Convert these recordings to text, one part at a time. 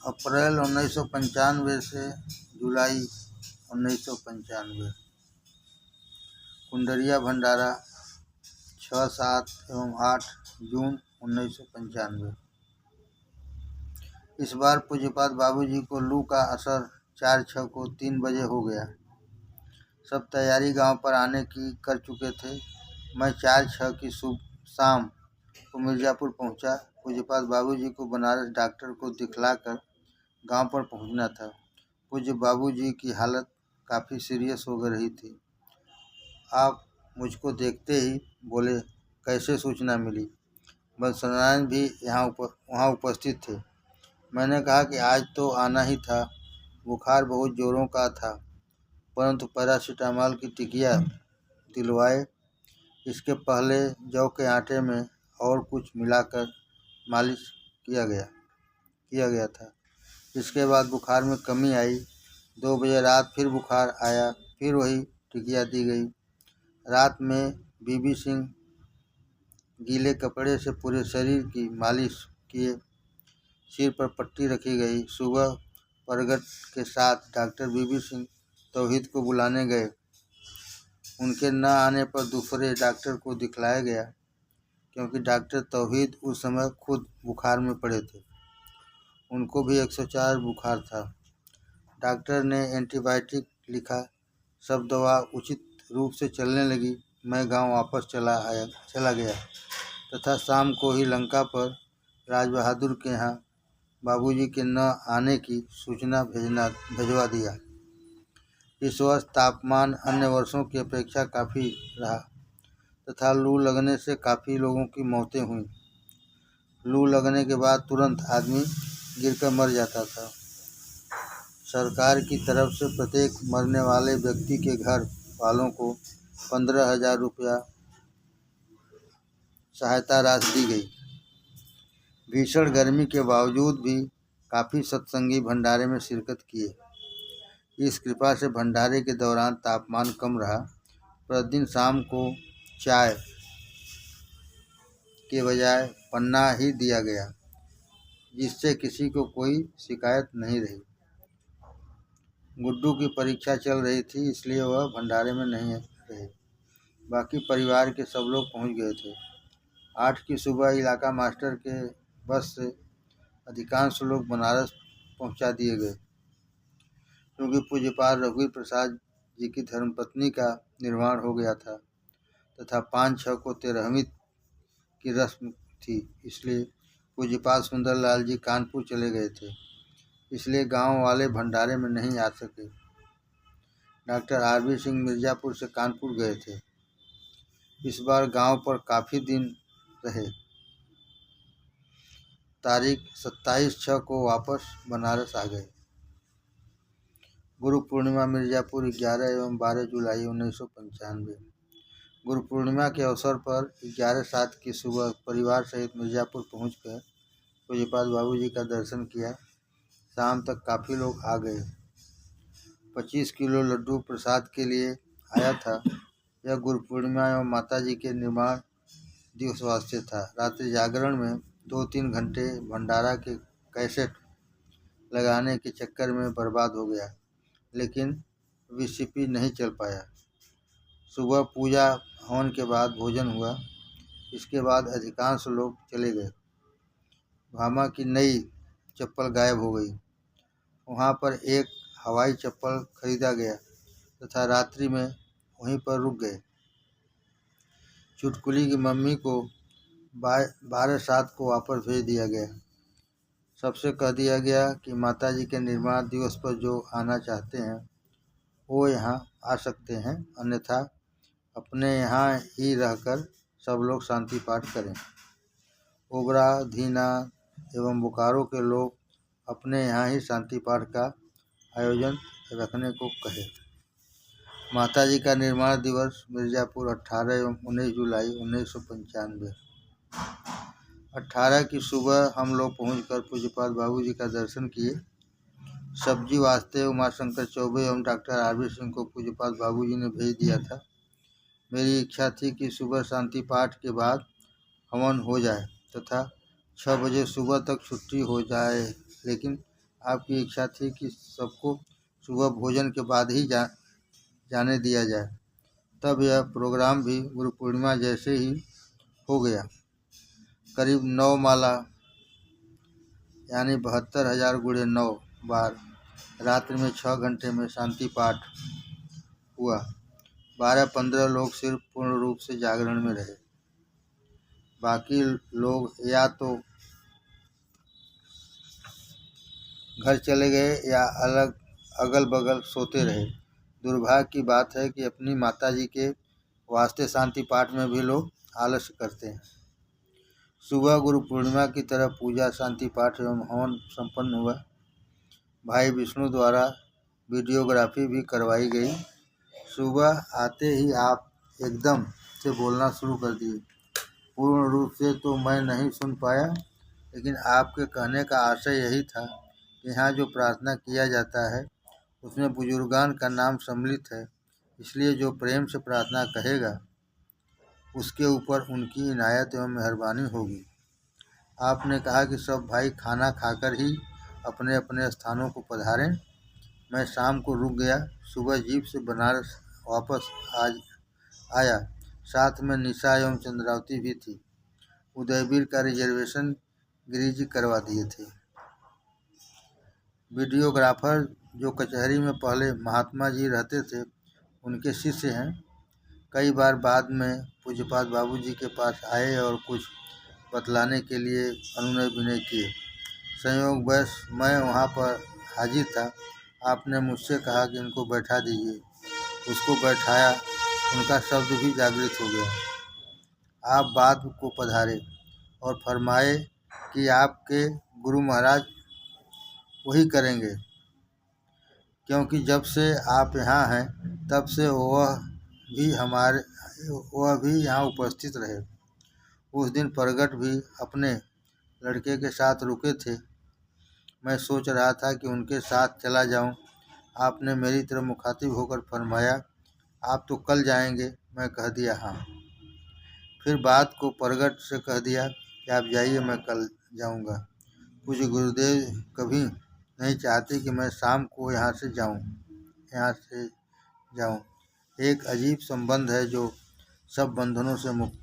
अप्रैल 1995 से जुलाई 1995। कुंडरिया भंडारा 6, 7 एवं 8 जून 1995। इस बार पूज्यपाद बाबूजी को लू का असर 4/6 को 3 बजे हो गया। सब तैयारी गांव पर आने की कर चुके थे। मैं 4/6 की शाम को मिर्ज़ापुर पहुंचा। पूज्यपाद बाबूजी को बनारस डॉक्टर को दिखलाकर गांव पर पहुंचना था। पूज्य बाबूजी की हालत काफ़ी सीरियस हो रही थी। आप मुझको देखते ही बोले, कैसे सूचना मिली? बंसनारायण भी वहाँ उपस्थित थे। मैंने कहा कि आज तो आना ही था, बुखार बहुत जोरों का था, परंतु पैरासीटामॉल की टिकिया दिलवाए। इसके पहले जौ के आटे में और कुछ मिलाकर मालिश किया गया था। इसके बाद बुखार में कमी आई। 2 बजे रात फिर बुखार आया, फिर वही टिकिया दी गई। रात में बीबी सिंह गीले कपड़े से पूरे शरीर की मालिश किए, सिर पर पट्टी रखी गई। सुबह परगट के साथ डॉक्टर बीबी सिंह तौहीद को बुलाने गए। उनके न आने पर दूसरे डॉक्टर को दिखलाया गया, क्योंकि डॉक्टर तौहीद उस समय खुद बुखार में पड़े थे। उनको भी 104 बुखार था। डॉक्टर ने एंटीबायोटिक लिखा। सब दवा उचित रूप से चलने लगी। मैं गांव वापस चला गया तथा शाम को ही लंका पर राज बहादुर के यहाँ बाबूजी के न आने की सूचना भिजवा दिया। इस वर्ष तापमान अन्य वर्षों की अपेक्षा काफ़ी रहा तथा लू लगने से काफ़ी लोगों की मौतें हुईं। लू लगने के बाद तुरंत आदमी गिरकर मर जाता था। सरकार की तरफ से प्रत्येक मरने वाले व्यक्ति के घर वालों को 15,000 रुपया सहायता राशि दी गई। भीषण गर्मी के बावजूद भी काफ़ी सत्संगी भंडारे में शिरकत किए। इस कृपा से भंडारे के दौरान तापमान कम रहा। प्रतिदिन शाम को चाय के बजाय पन्ना ही दिया गया, जिससे किसी को कोई शिकायत नहीं रही। गुड्डू की परीक्षा चल रही थी, इसलिए वह भंडारे में नहीं रहे। बाकी परिवार के सब लोग पहुंच गए थे। 8 की सुबह इलाका मास्टर के बस से अधिकांश लोग बनारस पहुंचा दिए गए, क्योंकि पूज्यपाद रघुवीर प्रसाद जी की धर्मपत्नी का निर्वाण हो गया था तथा 5/6 को 13वीं की रस्म थी। इसलिए पूज्यपाद सुंदरलाल जी कानपुर चले गए थे, इसलिए गांव वाले भंडारे में नहीं आ सके। डॉक्टर आरबी सिंह मिर्ज़ापुर से कानपुर गए थे। इस बार गांव पर काफ़ी दिन रहे। तारीख 27/6 को वापस बनारस आ गए। गुरु पूर्णिमा मिर्ज़ापुर 11 एवं 12 जुलाई 1995। गुरु पूर्णिमा के अवसर पर 11/7 की सुबह परिवार सहित मिर्ज़ापुर पहुंचकर पूज्यपाद बाबूजी का दर्शन किया। शाम तक काफ़ी लोग आ गए। 25 किलो लड्डू प्रसाद के लिए आया था। यह गुरु पूर्णिमा एवं माताजी के निर्माण दिवस वास्ते था। रात्रि जागरण में 2-3 घंटे भंडारा के कैसेट लगाने के चक्कर में बर्बाद हो गया, लेकिन वीसीपी नहीं चल पाया। सुबह पूजा हवन के बाद भोजन हुआ। इसके बाद अधिकांश लोग चले गए। भामा की नई चप्पल गायब हो गई। वहाँ पर एक हवाई चप्पल खरीदा गया तथा रात्रि में वहीं पर रुक गए। चुटकुली की मम्मी को 12/7 को वापस भेज दिया गया। सबसे कह दिया गया कि माताजी के निर्माण दिवस पर जो आना चाहते हैं वो यहाँ आ सकते हैं, अन्यथा अपने यहाँ ही रहकर सब लोग शांति पाठ करें। ओबरा, धीना एवं बोकारो के लोग अपने यहाँ ही शांति पाठ का आयोजन रखने को कहे। माताजी का निर्माण दिवस मिर्ज़ापुर 18 एवं 19 जुलाई 1995। 18 की सुबह हम लोग पहुंचकर पूज्यपाद बाबूजी का दर्शन किए। सब्जी वास्ते उमाशंकर चौबे एवं डॉक्टर आरबी सिंह को पूज्यपाद बाबूजी ने भेज दिया था। मेरी इच्छा थी कि सुबह शांति पाठ के बाद हवन हो जाए तथा 6 बजे सुबह तक छुट्टी हो जाए, लेकिन आपकी इच्छा थी कि सबको सुबह भोजन के बाद ही जाने दिया जाए। तब यह प्रोग्राम भी गुरु पूर्णिमा जैसे ही हो गया। करीब 9 माला यानी 72,000 गुणे 9 बार रात्रि में 6 घंटे में शांति पाठ हुआ। 12-15 लोग सिर्फ पूर्ण रूप से जागरण में रहे, बाकी लोग या तो घर चले गए या अगल बगल सोते रहे। दुर्भाग्य की बात है कि अपनी माताजी के वास्ते शांति पाठ में भी लोग आलस्य करते हैं। सुबह गुरु पूर्णिमा की तरह पूजा, शांति पाठ एवं हवन संपन्न हुआ। भाई विष्णु द्वारा वीडियोग्राफी भी करवाई गई। सुबह आते ही आप एकदम से बोलना शुरू कर दिए। पूर्ण रूप से तो मैं नहीं सुन पाया, लेकिन आपके कहने का आशय यही था कि यहाँ जो प्रार्थना किया जाता है उसमें बुजुर्गान का नाम सम्मिलित है, इसलिए जो प्रेम से प्रार्थना कहेगा उसके ऊपर उनकी इनायत एवं मेहरबानी होगी। आपने कहा कि सब भाई खाना खाकर ही अपने अपने स्थानों को पधारें। मैं शाम को रुक गया। सुबह जीप से बनारस वापस आया। साथ में निशा एवं चंद्रावती भी थी। उदयवीर का रिजर्वेशन गिरिजी जी करवा दिए थे। वीडियोग्राफर जो कचहरी में पहले महात्मा जी रहते थे, उनके शिष्य हैं। कई बार बाद में पूज्यपाद बाबूजी के पास आए और कुछ बतलाने के लिए अनुनय विनय किए। संयोगवश मैं वहाँ पर हाजिर था। आपने मुझसे कहा कि इनको बैठा दीजिए। उसको बैठाया। उनका शब्द भी जागृत हो गया। आप बाद को पधारे और फरमाए कि आपके गुरु महाराज वही करेंगे, क्योंकि जब से आप यहाँ हैं तब से वह भी यहाँ उपस्थित रहे। उस दिन प्रगट भी अपने लड़के के साथ रुके थे। मैं सोच रहा था कि उनके साथ चला जाऊं। आपने मेरी तरफ मुखातिब होकर फरमाया, आप तो कल जाएंगे। मैं कह दिया हाँ। फिर बात को प्रगट से कह दिया कि आप जाइए, मैं कल जाऊंगा। पूज्य गुरुदेव कभी नहीं चाहते कि मैं शाम को यहाँ से जाऊं। एक अजीब संबंध है जो सब बंधनों से मुक्त।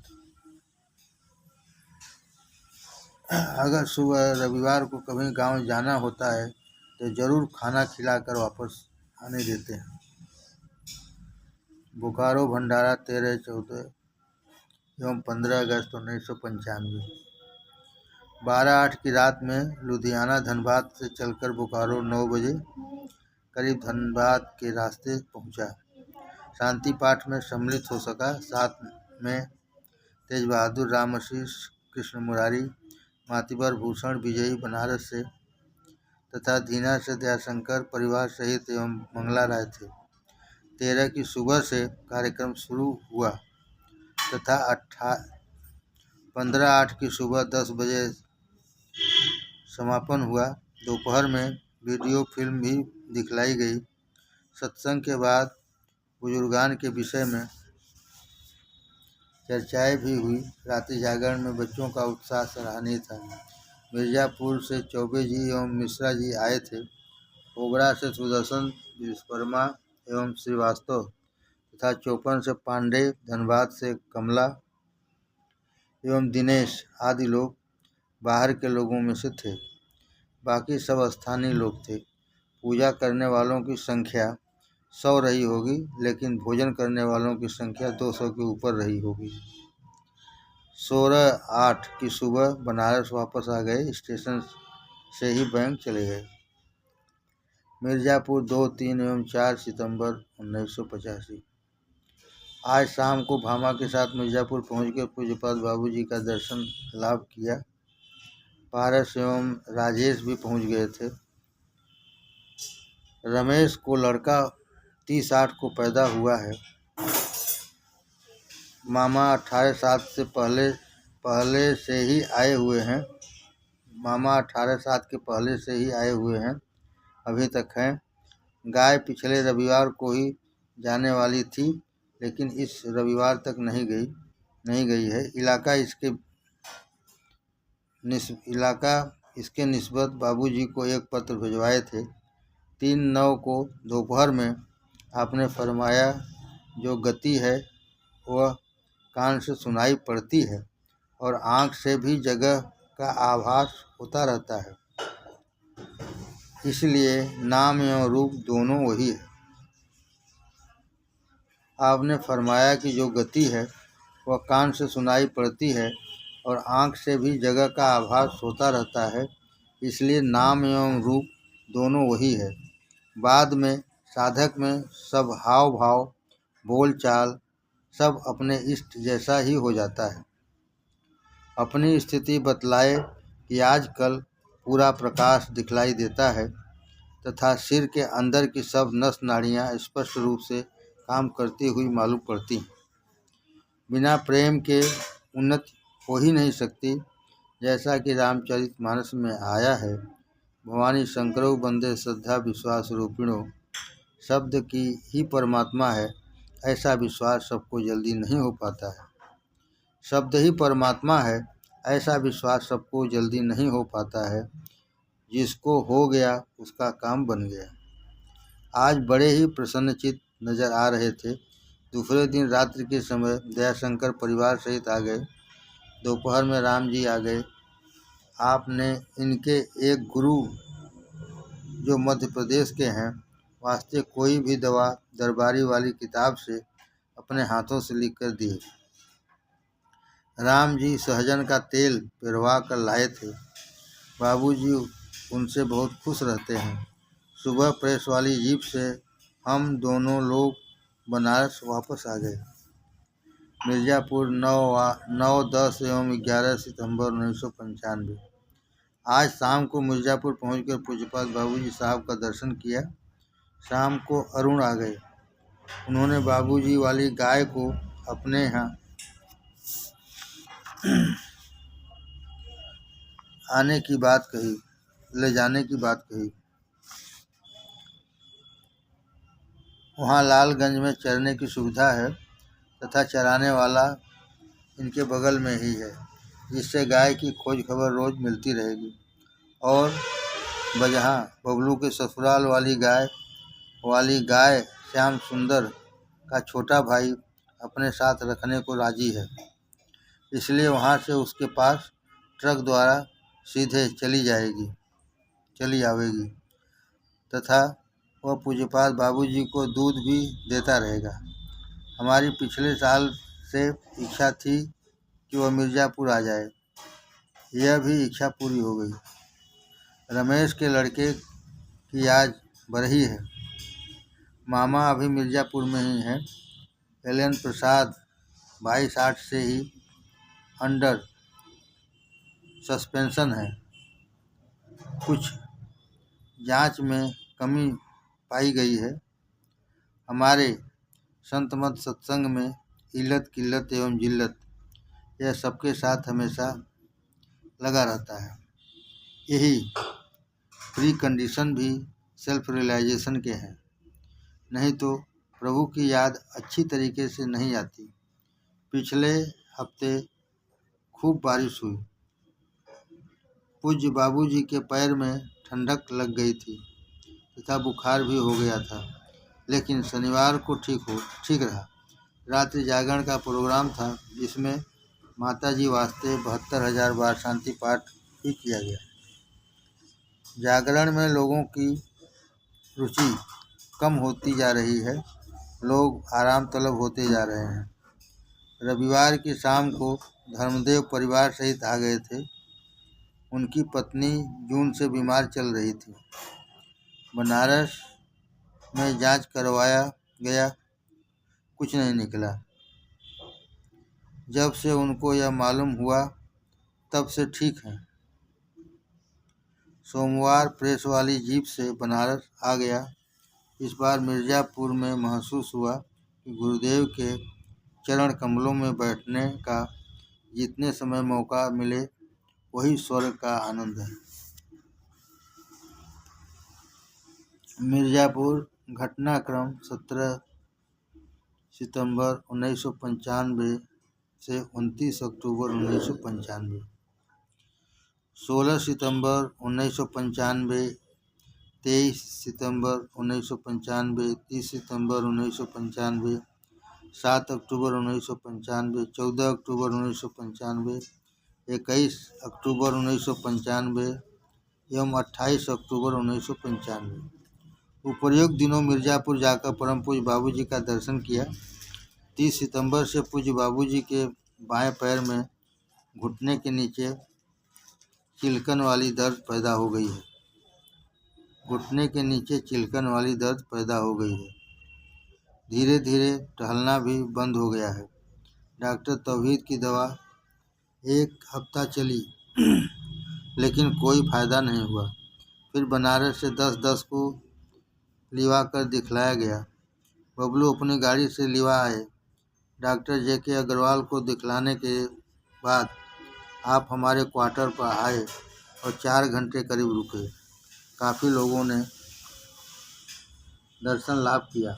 अगर सुबह रविवार को कभी गांव जाना होता है तो जरूर खाना खिलाकर वापस आने देते हैं। बोकारो भंडारा 13, 14 एवं 15 अगस्त 1995। 12/8 की रात में लुधियाना धनबाद से चलकर बोकारो 9 बजे करीब धनबाद के रास्ते पहुंचा। शांति पाठ में सम्मिलित हो सका। साथ में तेज बहादुर, राम आशीष, कृष्ण मुरारी, मातिबर भूषण विजयी बनारस से तथा दीना से दयाशंकर परिवार सहित एवं मंगला राय थे। 13 की सुबह से कार्यक्रम शुरू हुआ तथा 15/8 की सुबह 10 बजे समापन हुआ। दोपहर में वीडियो फिल्म भी दिखलाई गई। सत्संग के बाद बुजुर्गान के विषय में चर्चाएं भी हुई। रात्रि जागरण में बच्चों का उत्साह सराहनीय था। मिर्जापुर से चौबे जी एवं मिश्रा जी आए थे। ओबरा से सुदर्शन, विश्वकर्मा एवं श्रीवास्तव तथा चौपन से पांडे, धनबाद से कमला एवं दिनेश आदि लोग बाहर के लोगों में से थे। बाकी सब स्थानीय लोग थे। पूजा करने वालों की संख्या 100 रही होगी, लेकिन भोजन करने वालों की संख्या 200 के ऊपर रही होगी। 16/8 की सुबह बनारस वापस आ गए। स्टेशन से ही बैंक चले गए। मिर्जापुर 2, 3 एवं 4 सितंबर 1985। आज शाम को भामा के साथ मिर्जापुर पहुंचकर पूज्यपाद बाबूजी का दर्शन लाभ किया। पारस एवं राजेश भी पहुंच गए थे। रमेश को लड़का 30/8 को पैदा हुआ है। मामा 18/7 से पहले से ही आए हुए हैं। मामा 18/7 के पहले से ही आए हुए हैं, अभी तक हैं। गाय पिछले रविवार को ही जाने वाली थी, लेकिन इस रविवार तक नहीं गई है। इलाका इसके निस्बत बाबूजी को एक पत्र भिजवाए थे। 3/9 को दोपहर में आपने फरमाया, जो गति है वह कान से सुनाई पड़ती है और आँख से भी जगह का आभास होता रहता है, इसलिए नाम एवं रूप दोनों वही है। आपने फरमाया कि जो गति है वह कान से सुनाई पड़ती है और आँख से भी जगह का आभास होता रहता है, इसलिए नाम एवं रूप दोनों वही है। बाद में साधक में सब हाव भाव बोल चाल सब अपने इष्ट जैसा ही हो जाता है। अपनी स्थिति बतलाए कि आजकल पूरा प्रकाश दिखलाई देता है तथा सिर के अंदर की सब नस नाड़ियाँ स्पष्ट रूप से काम करती हुई मालूम पड़ती हैं। बिना प्रेम के उन्नति हो ही नहीं सकती। जैसा कि रामचरितमानस में आया है, भवानी शंकरो बंदे श्रद्धा विश्वास रूपिणो, शब्द की ही परमात्मा है, ऐसा विश्वास सबको जल्दी नहीं हो पाता है। शब्द ही परमात्मा है, ऐसा विश्वास सबको जल्दी नहीं हो पाता है। जिसको हो गया उसका काम बन गया। आज बड़े ही प्रसन्नचित्त नजर आ रहे थे। दूसरे दिन रात्रि के समय दयाशंकर परिवार सहित आ गए। दोपहर में राम जी आ गए। आपने इनके एक गुरु जो मध्य प्रदेश के हैं वास्ते कोई भी दवा दरबारी वाली किताब से अपने हाथों से लिख कर दी। राम जी सहजन का तेल पिरवा कर लाए थे। बाबूजी उनसे बहुत खुश रहते हैं। सुबह प्रेस वाली जीप से हम दोनों लोग बनारस वापस आ गए। मिर्ज़ापुर 9, 10 एवं 11 सितंबर 1995। आज शाम को मिर्ज़ापुर पहुंचकर पूज्यपाद बाबूजी साहब का दर्शन किया। शाम को अरुण आ गए। उन्होंने बाबूजी वाली गाय को अपने यहाँ आने की बात कही, ले जाने की बात कही। वहाँ लालगंज में चरने की सुविधा है तथा चराने वाला इनके बगल में ही है, जिससे गाय की खोज खबर रोज मिलती रहेगी। और बजहाँ बबलू के ससुराल वाली गाय श्याम सुंदर का छोटा भाई अपने साथ रखने को राजी है, इसलिए वहाँ से उसके पास ट्रक द्वारा सीधे चली आवेगी तथा वह पूज्यपाद बाबूजी को दूध भी देता रहेगा। हमारी पिछले साल से इच्छा थी कि वह मिर्ज़ापुर आ जाए। यह भी इच्छा पूरी हो गई। रमेश के लड़के की आज बरही है। मामा अभी मिर्ज़ापुर में ही हैं। एल.एन. प्रसाद 22/8 से ही अंडर सस्पेंशन है। कुछ जांच में कमी पाई गई है। हमारे संत मत सत्संग में इल्लत किल्लत एवं जिल्लत यह सबके साथ हमेशा लगा रहता है। यही प्री कंडीशन भी सेल्फ रियलाइजेशन के हैं, नहीं तो प्रभु की याद अच्छी तरीके से नहीं आती। पिछले हफ्ते खूब बारिश हुई। पूज्य बाबूजी के पैर में ठंडक लग गई थी तथा बुखार भी हो गया था, लेकिन शनिवार को ठीक रहा। रात्रि जागरण का प्रोग्राम था, जिसमें माताजी वास्ते 72,000 बार शांति पाठ भी किया गया। जागरण में लोगों की रुचि कम होती जा रही है। लोग आराम तलब होते जा रहे हैं। रविवार की शाम को धर्मदेव परिवार सहित आ गए थे। उनकी पत्नी जून से बीमार चल रही थी। बनारस में जांच करवाया गया, कुछ नहीं निकला। जब से उनको यह मालूम हुआ तब से ठीक है। सोमवार प्रेस वाली जीप से बनारस आ गया। इस बार मिर्ज़ापुर में महसूस हुआ कि गुरुदेव के चरण कमलों में बैठने का जितने समय मौका मिले वही स्वर्ग का आनंद है। मिर्ज़ापुर घटनाक्रम 17 सितंबर 1995 से 29 अक्टूबर 1995। 16 सितंबर 1995, 23 सितंबर 1995, 30 सितंबर 1995, 7 अक्टूबर 1995, 14 अक्टूबर 1995, 21 अक्टूबर 1995 एवं 28 अक्टूबर 1995। उपर्युक्त दिनों मिर्ज़ापुर जाकर परम पूज्य बाबूजी का दर्शन किया। 30 सितंबर से पूज्य बाबूजी के बाएं पैर में घुटने के नीचे चिलकन वाली दर्द पैदा हो गई है। घुटने के नीचे चिलकन वाली दर्द पैदा हो गई है। धीरे धीरे टहलना भी बंद हो गया है। डॉक्टर तौहीद की दवा 1 हफ्ता चली लेकिन कोई फ़ायदा नहीं हुआ। फिर बनारस से 10-10 को लिवा कर दिखलाया गया। बबलू अपनी गाड़ी से लिवा आए। डॉक्टर JK अग्रवाल को दिखलाने के बाद आप हमारे क्वार्टर पर आए और 4 घंटे करीब रुके। काफ़ी लोगों ने दर्शन लाभ किया।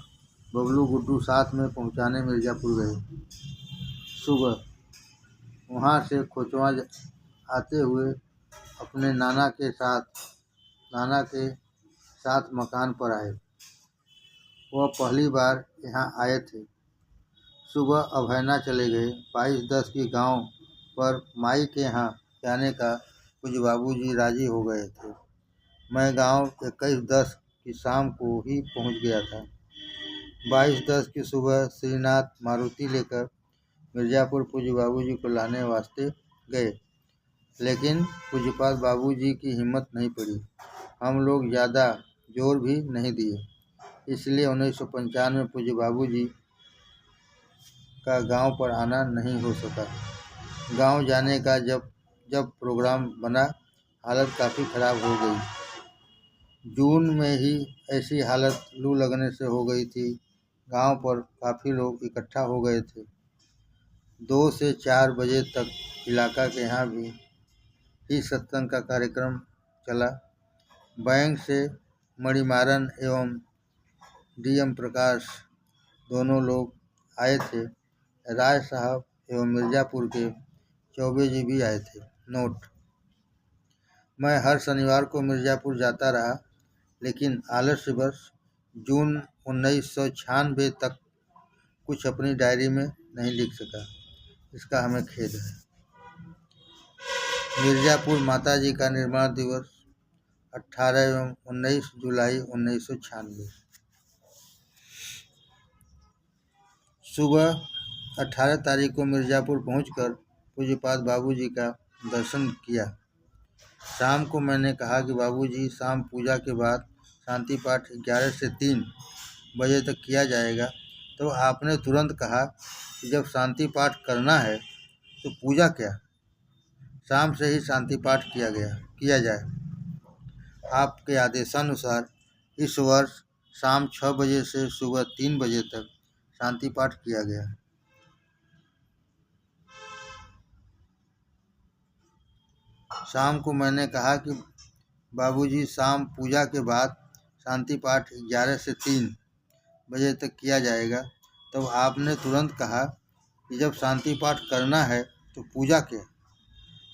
बबलू गुड्डू साथ में पहुंचाने मिर्ज़ापुर गए। सुबह वहां से खोचवा आते हुए अपने नाना के साथ मकान पर आए। वह पहली बार यहाँ आए थे। सुबह अभयना चले गए। 22-10 की गांव पर माई के यहाँ जाने का पूज्य बाबूजी राजी हो गए थे। मैं गांव 21-10 की शाम को ही पहुंच गया था। 22-10 की सुबह श्रीनाथ मारुति लेकर मिर्ज़ापुर पूज्य बाबूजी को लाने वास्ते गए, लेकिन पूज्यपाद बाबूजी की हिम्मत नहीं पड़ी। हम लोग ज़्यादा जोर भी नहीं दिए, इसलिए 1995 में पूज्य बाबूजी का गांव पर आना नहीं हो सका। गांव जाने का जब प्रोग्राम बना, हालत काफ़ी ख़राब हो गई। जून में ही ऐसी हालत लू लगने से हो गई थी। गांव पर काफ़ी लोग इकट्ठा हो गए थे। 2 से 4 बजे तक इलाका के यहाँ भी ही सत्संग का कार्यक्रम चला। बैंक से मणिमारन एवं DM प्रकाश दोनों लोग आए थे। राय साहब एवं मिर्ज़ापुर के चौबे जी भी आए थे। नोट: मैं हर शनिवार को मिर्ज़ापुर जाता रहा, लेकिन आलस्यवश जून 1996 तक कुछ अपनी डायरी में नहीं लिख सका। इसका हमें खेद है। मिर्ज़ापुर माताजी का निर्माण दिवस 18 एवं 19 जुलाई 1996। सुबह 18 तारीख को मिर्ज़ापुर पहुंचकर पूज्यपाद बाबूजी का दर्शन किया। शाम को मैंने कहा कि बाबूजी, शाम पूजा के बाद शांति पाठ 11 से 3 बजे तक किया जाएगा। तो आपने तुरंत कहा कि जब शांति पाठ करना है तो पूजा क्या, शाम से ही शांति पाठ किया जाए। आपके आदेशानुसार इस वर्ष शाम 6 बजे से सुबह 3 बजे तक शांति पाठ किया गया। शाम को मैंने कहा कि बाबूजी, शाम पूजा के बाद शांति पाठ 11 से 3 बजे तक किया जाएगा। तब आपने तुरंत कहा कि जब शांति पाठ करना है तो पूजा क्या,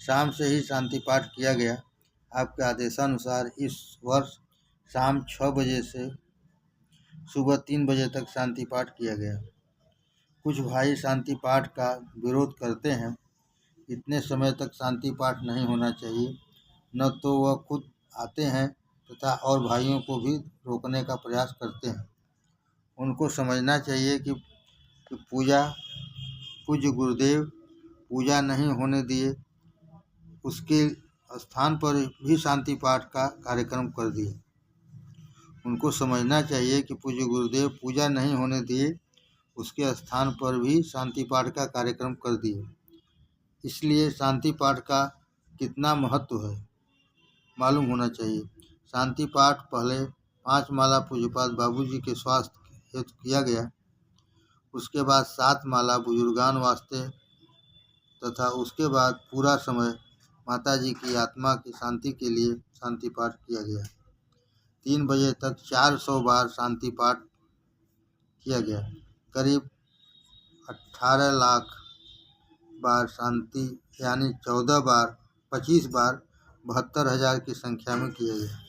शाम से ही शांति पाठ किया गया। आपके आदेशानुसार इस वर्ष शाम 6 बजे से सुबह 3 बजे तक शांति पाठ किया गया। कुछ भाई शांति पाठ का विरोध करते हैं। इतने समय तक शांति पाठ नहीं होना चाहिए। न तो वह खुद आते हैं तथा और भाइयों को भी रोकने का प्रयास करते हैं। उनको समझना चाहिए कि पूज्य गुरुदेव पूजा नहीं होने दिए, उसके स्थान पर भी शांति पाठ का कार्यक्रम कर दिए। उनको समझना चाहिए कि पूज्य गुरुदेव पूजा नहीं होने दिए, उसके स्थान पर भी शांति पाठ का कार्यक्रम कर दिए। इसलिए शांति पाठ का कितना महत्व है मालूम होना चाहिए। शांति पाठ पहले 5 माला पूज्यपाद बाबूजी के स्वास्थ्य हेतु किया गया, उसके बाद 7 माला बुजुर्गान वास्ते तथा उसके बाद पूरा समय माताजी की आत्मा की शांति के लिए शांति पाठ किया गया। 3 बजे तक 400 बार शांति पाठ किया गया। करीब 18 लाख बार शांति यानी 25 बार 72,000 की संख्या में किया गया।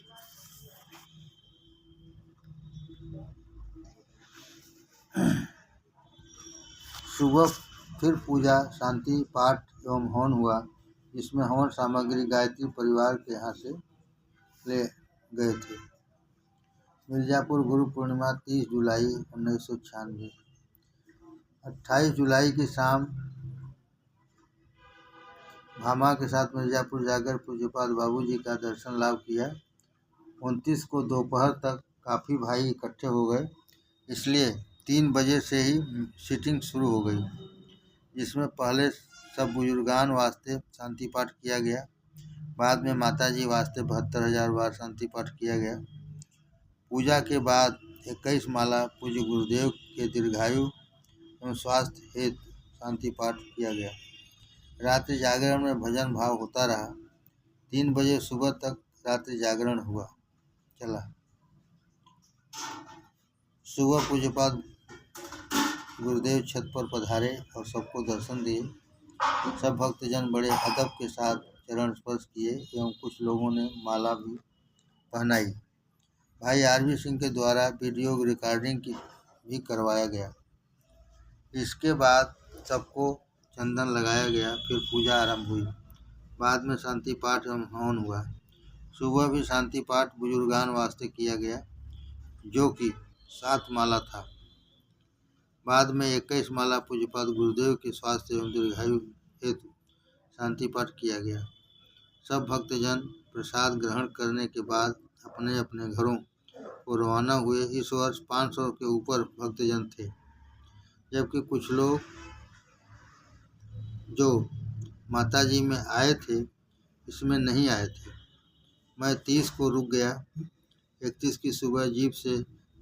सुबह फिर पूजा, शांति पाठ एवं हवन हुआ, जिसमें हवन सामग्री गायत्री परिवार के यहाँ से ले गए थे। मिर्ज़ापुर गुरु पूर्णिमा 30 जुलाई 1996। 28 जुलाई की शाम भामा के साथ मिर्ज़ापुर जाकर पूज्यपाद बाबूजी का दर्शन लाभ किया। 29 को दोपहर तक काफ़ी भाई इकट्ठे हो गए, इसलिए 3 बजे से ही सीटिंग शुरू हो गई, जिसमें पहले सब बुजुर्गान वास्ते शांति पाठ किया गया। बाद में माताजी वास्ते 72,000 बार शांति पाठ किया गया। पूजा के बाद 21 माला पूज्य गुरुदेव के दीर्घायु एवं स्वास्थ्य हेतु शांति पाठ किया गया। रात्रि जागरण में भजन भाव होता रहा। 3 बजे सुबह तक रात्रि जागरण हुआ चला। सुबह पूज्यपाद गुरुदेव छत पर पधारे और सबको दर्शन दिए। सब भक्तजन बड़े अदब के साथ चरण स्पर्श किए एवं कुछ लोगों ने माला भी पहनाई। भाई आरवी सिंह के द्वारा वीडियो रिकॉर्डिंग भी करवाया गया। इसके बाद सबको चंदन लगाया गया। फिर पूजा आरंभ हुई। बाद में शांति पाठ एवं हवन हुआ। सुबह भी शांति पाठ बुजुर्गान वास्ते किया गया, जो कि 7 माला था। बाद में 21 माला पूज्यपाद गुरुदेव के स्वास्थ्य एवं दीर्घायु हेतु शांति पाठ किया गया। सब भक्तजन प्रसाद ग्रहण करने के बाद अपने अपने घरों को रवाना हुए। इस वर्ष 500 के ऊपर भक्तजन थे, जबकि कुछ लोग जो माताजी में आए थे इसमें नहीं आए थे। मैं 30 को रुक गया। 31 की सुबह जीप से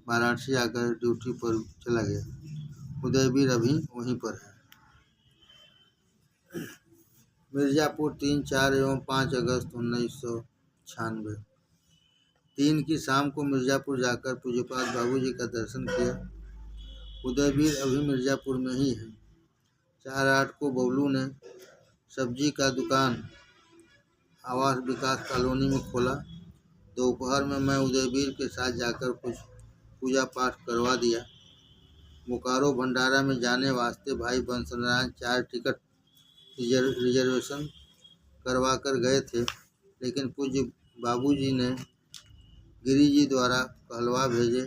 वाराणसी आकर ड्यूटी पर चला गया। उदयवीर अभी वहीं पर है। मिर्ज़ापुर 3, 4 एवं 5 अगस्त 1996। 3 की शाम को मिर्ज़ापुर जाकर पूज्यपाद बाबूजी का दर्शन किया। उदयवीर अभी मिर्ज़ापुर में ही है। 4/8 को बबलू ने सब्जी का दुकान आवास विकास कॉलोनी में खोला। दोपहर में मैं उदयवीर के साथ जाकर कुछ पूजा पाठ करवा दिया। बोकारो भंडारा में जाने वास्ते भाई बंसनारायण 4 टिकट रिजर्वेशन करवा कर गए थे, लेकिन पूज्य बाबूजी ने गिरी जी द्वारा कहलवा भेजे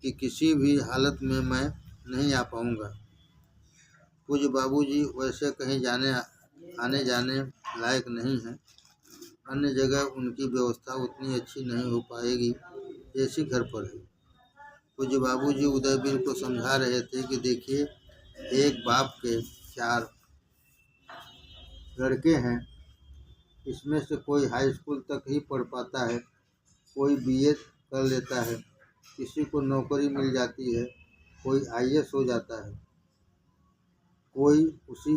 कि किसी भी हालत में मैं नहीं आ पाऊँगा। पूज्य बाबूजी वैसे कहीं आने जाने लायक नहीं हैं। अन्य जगह उनकी व्यवस्था उतनी अच्छी नहीं हो पाएगी जैसी घर पर है। पूज्य बाबूजी उदयवीर को समझा रहे थे कि देखिए, एक बाप के 4 लड़के हैं, इसमें से कोई हाई स्कूल तक ही पढ़ पाता है, कोई बीए कर लेता है, किसी को नौकरी मिल जाती है, कोई आईएएस हो जाता है, कोई उसी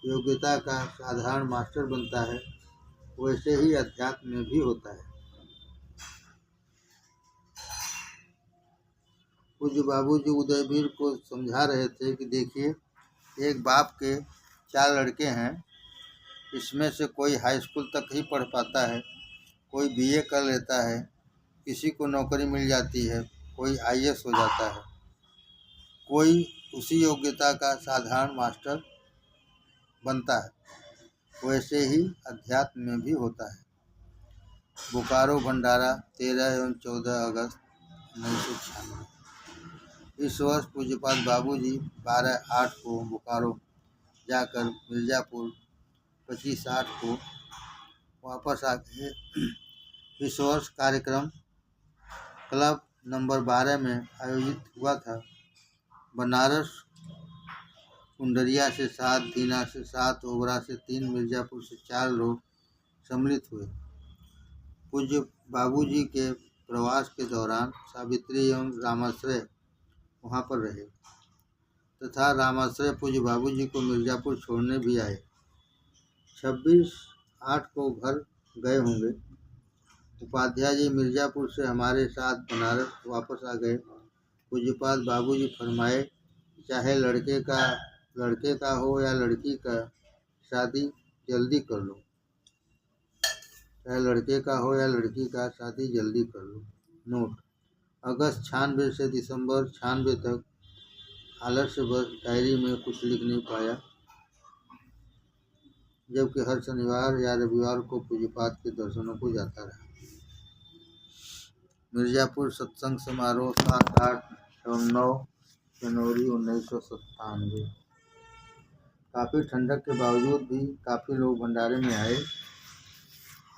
योग्यता का साधारण मास्टर बनता है। वैसे ही अध्यात्म में भी होता है। पूज्य बाबूजी उदयवीर को समझा रहे थे कि देखिए, एक बाप के 4 लड़के हैं, इसमें से कोई हाई स्कूल तक ही पढ़ पाता है, कोई बीए कर लेता है, किसी को नौकरी मिल जाती है, कोई आईएएस हो जाता है, कोई उसी योग्यता का साधारण मास्टर बनता है। वैसे ही अध्यात्म में भी होता है। बोकारो भंडारा 13 एवं 14 अगस्त 1996। इस वर्ष पूज्यपाद बाबूजी 12/8 को बोकारो जाकर मिर्ज़ापुर 25/8 को वापस आ गए। इस वर्ष कार्यक्रम क्लब नंबर 12 में आयोजित हुआ था। बनारस कुंडरिया से 7, दीना से 7, ओबरा से 3, मिर्ज़ापुर से 4 लोग सम्मिलित हुए। पूज्य बाबूजी के प्रवास के दौरान सावित्री एवं रामाश्रय वहाँ पर रहे तथा रामाश्रय पूज्य बाबूजी को मिर्ज़ापुर छोड़ने भी आए। 26/8 को घर गए होंगे। उपाध्याय जी मिर्ज़ापुर से हमारे साथ बनारस वापस आ गए। पूज्यपाद बाबूजी फरमाए, चाहे लड़के का हो या लड़की का, शादी जल्दी कर लो। चाहे लड़के का हो या लड़की का, शादी जल्दी कर लो। नोट: अगस्त 96 से दिसंबर 96 तक आलस्यवश डायरी में कुछ लिख नहीं पाया, जबकि हर शनिवार या रविवार को पूज्यपाद के दर्शनों को जाता रहा। मिर्जापुर सत्संग समारोह 7, 8 एवं 9 जनवरी 1997। काफ़ी ठंडक के बावजूद भी काफ़ी लोग भंडारे में आए।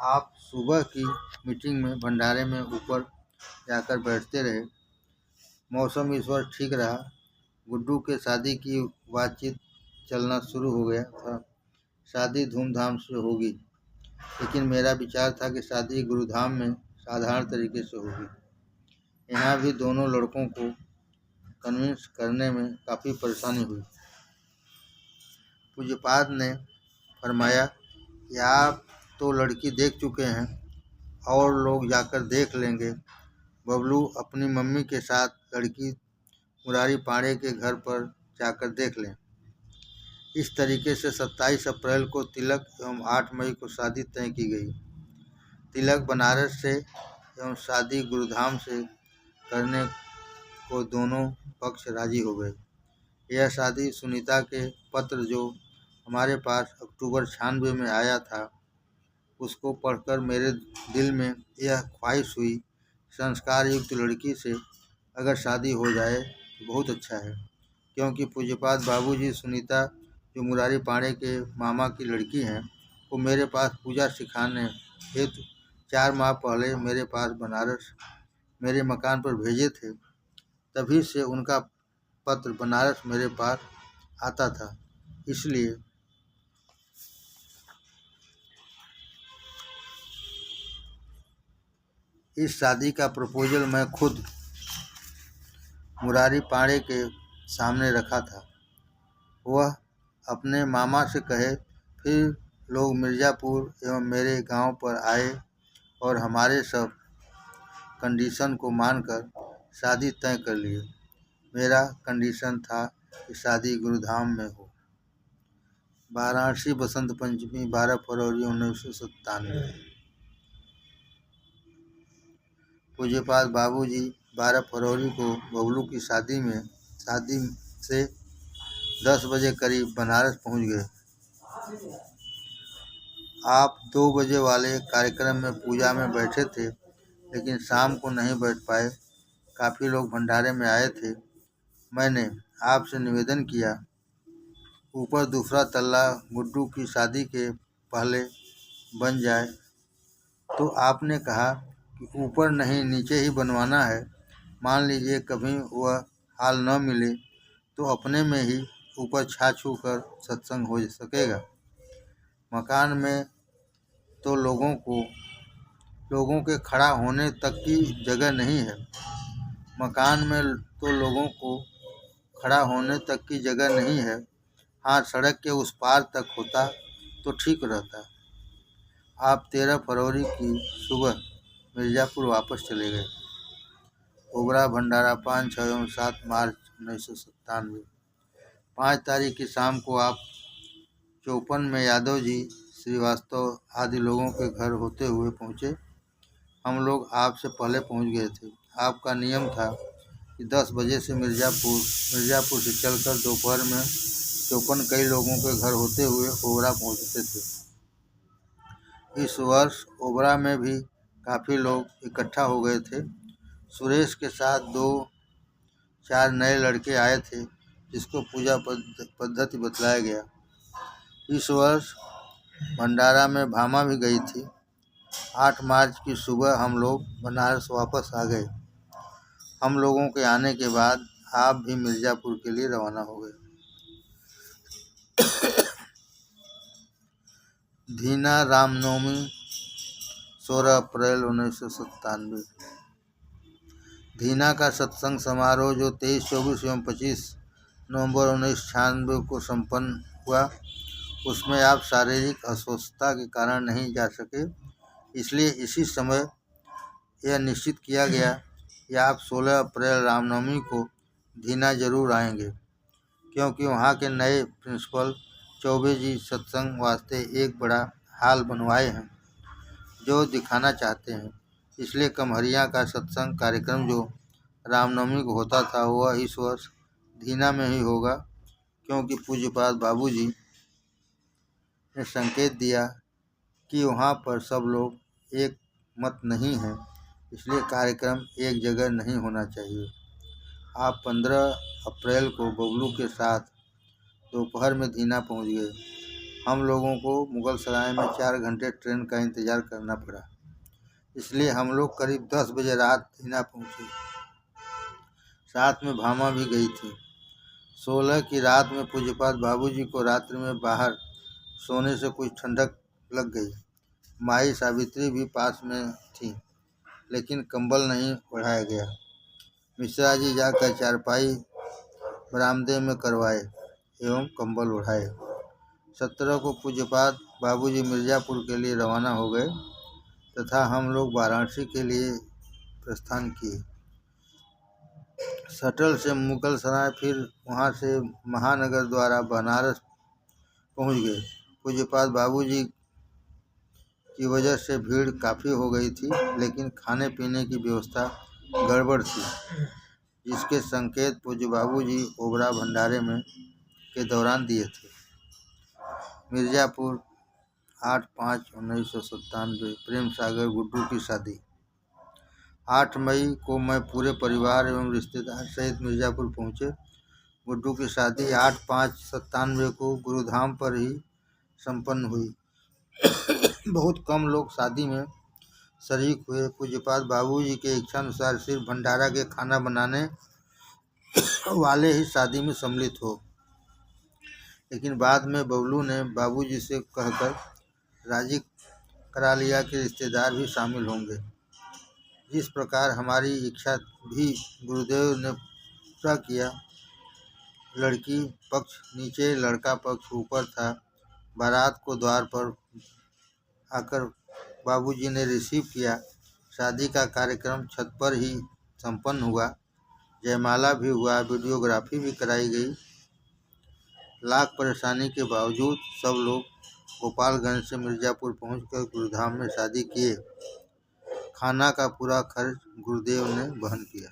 आप सुबह की मीटिंग में भंडारे में ऊपर जाकर बैठते रहे। मौसम इस वर्ष ठीक रहा। गुड्डू के शादी की बातचीत चलना शुरू हो गया था। शादी धूमधाम से होगी, लेकिन मेरा विचार था कि शादी गुरुधाम में साधारण तरीके से होगी। यहाँ भी दोनों लड़कों को कन्विंस करने में काफ़ी परेशानी हुई। पूज्यपाद ने फरमाया कि आप तो लड़की देख चुके हैं, और लोग जाकर देख लेंगे। बबलू अपनी मम्मी के साथ लड़की मुरारी पांडे के घर पर जाकर देख लें। इस तरीके से 27 अप्रैल को तिलक एवं 8 मई को शादी तय की गई। तिलक बनारस से एवं शादी गुरुधाम से करने को दोनों पक्ष राजी हो गए। यह शादी सुनीता के पत्र जो हमारे पास अक्टूबर 96 में आया था, उसको पढ़कर मेरे दिल में यह ख्वाहिश हुई, संस्कार युक्त लड़की से अगर शादी हो जाए तो बहुत अच्छा है। क्योंकि पूज्यपाद बाबूजी सुनीता, जो मुरारी पांडे के मामा की लड़की हैं, को मेरे पास पूजा सिखाने हेतु 4 माह पहले मेरे पास बनारस मेरे मकान पर भेजे थे। तभी से उनका पत्र बनारस मेरे पास आता था। इसलिए इस शादी का प्रपोजल मैं खुद मुरारी पांडे के सामने रखा था। वह अपने मामा से कहे। फिर लोग मिर्ज़ापुर एवं मेरे गांव पर आए और हमारे सब कंडीशन को मानकर शादी तय कर लिए। मेरा कंडीशन था कि शादी गुरुधाम में हो। वाराणसी बसंत पंचमी 12 फरवरी 1997। पूज्यपाद बाबूजी 12 फरवरी को बबलू की शादी से 10 बजे करीब बनारस पहुंच गए। आप 2 बजे वाले कार्यक्रम में पूजा में बैठे थे, लेकिन शाम को नहीं बैठ पाए। काफ़ी लोग भंडारे में आए थे। मैंने आपसे निवेदन किया, ऊपर दूसरा तल्ला गुड्डू की शादी के पहले बन जाए, तो आपने कहा कि ऊपर नहीं नीचे ही बनवाना है। मान लीजिए कभी वह हाल न मिले तो अपने में ही ऊपर छा छू कर सत्संग हो सकेगा। मकान में तो लोगों के खड़ा होने तक की जगह नहीं है। मकान में तो लोगों को खड़ा होने तक की जगह नहीं है। हाँ, सड़क के उस पार तक होता तो ठीक रहता। आप 13 फरवरी की सुबह मिर्ज़ापुर वापस चले गए। ओबरा भंडारा 5, 6 एवं 7 मार्च 1997। 5 तारीख की शाम को आप चौपन में यादव जी, श्रीवास्तव आदि लोगों के घर होते हुए पहुँचे। हम लोग आपसे पहले पहुँच गए थे। आपका नियम था कि 10 बजे से मिर्ज़ापुर से चलकर दोपहर में चौपन कई लोगों के घर होते हुए ओबरा पहुँचते थे। इस वर्ष ओबरा में भी काफ़ी लोग इकट्ठा हो गए थे। सुरेश के साथ 2-4 नए लड़के आए थे, जिसको पूजा पद्धति बतलाया गया। इस वर्ष भंडारा में भामा भी गई थी। 8 मार्च की सुबह हम लोग बनारस वापस आ गए। हम लोगों के आने के बाद आप भी मिर्ज़ापुर के लिए रवाना हो गए। धीना रामनवमी 16 अप्रैल 1997। धीना का सत्संग समारोह जो 23, 24 एवं 25 नवंबर 1996 को संपन्न हुआ, उसमें आप शारीरिक अस्वस्थता के कारण नहीं जा सके। इसलिए इसी समय यह निश्चित किया गया कि आप 16 अप्रैल रामनवमी को धीना जरूर आएंगे, क्योंकि वहाँ के नए प्रिंसिपल चौबे जी सत्संग वास्ते एक बड़ा हॉल बनवाए हैं, जो दिखाना चाहते हैं। इसलिए कम्हरिया का सत्संग कार्यक्रम जो रामनवमी को होता था वह इस वर्ष धीना में ही होगा, क्योंकि पूज्यपाद बाबूजी ने संकेत दिया कि वहाँ पर सब लोग एक मत नहीं हैं, इसलिए कार्यक्रम एक जगह नहीं होना चाहिए। आप 15 अप्रैल को बबलू के साथ दोपहर में धीना पहुँच गए। हम लोगों को मुगल सराय में 4 घंटे ट्रेन का इंतज़ार करना पड़ा, इसलिए हम लोग करीब 10 बजे रात धीना पहुँचे। साथ में भामा भी गई थी। 16 की रात में पूज्यपाद बाबूजी को रात्रि में बाहर सोने से कुछ ठंडक लग गई। माई सावित्री भी पास में थी, लेकिन कंबल नहीं ओढ़ाया गया। मिश्रा जी जाकर चारपाई बरामदे में करवाए एवं कंबल ओढ़ाए। 17 को पूज्यपाद बाबूजी मिर्ज़ापुर के लिए रवाना हो गए तथा हम लोग वाराणसी के लिए प्रस्थान किए। शटल से मुगल सराय, फिर वहाँ से महानगर द्वारा बनारस पहुँच गए। पूज्यपाद बाबूजी की वजह से भीड़ काफ़ी हो गई थी, लेकिन खाने पीने की व्यवस्था गड़बड़ थी, जिसके संकेत पूज्य बाबूजी ओबरा भंडारे में के दौरान दिए थे। मिर्ज़ापुर 8/5/1997 प्रेम सागर गुड्डू की शादी। 8 मई को मैं पूरे परिवार एवं रिश्तेदार सहित मिर्ज़ापुर पहुँचे। गुड्डू की शादी 8/5/97 को गुरुधाम पर ही संपन्न हुई। बहुत कम लोग शादी में शरीक हुए। पूज्यपाद बाबूजी के इच्छानुसार सिर्फ भंडारा के खाना बनाने वाले ही शादी में सम्मिलित हो, लेकिन बाद में बबलू ने बाबूजी से कहकर राजी करा लिया कि रिश्तेदार भी शामिल होंगे। जिस प्रकार हमारी इच्छा भी गुरुदेव ने पूरा किया। लड़की पक्ष नीचे, लड़का पक्ष ऊपर था। बारात को द्वार पर आकर बाबूजी ने रिसीव किया। शादी का कार्यक्रम छत पर ही संपन्न हुआ। जयमाला भी हुआ, वीडियोग्राफी भी कराई गई। लाख परेशानी के बावजूद सब लोग गोपालगंज से मिर्ज़ापुर पहुंचकर गुरुधाम में शादी किए। खाना का पूरा खर्च गुरुदेव ने वहन किया।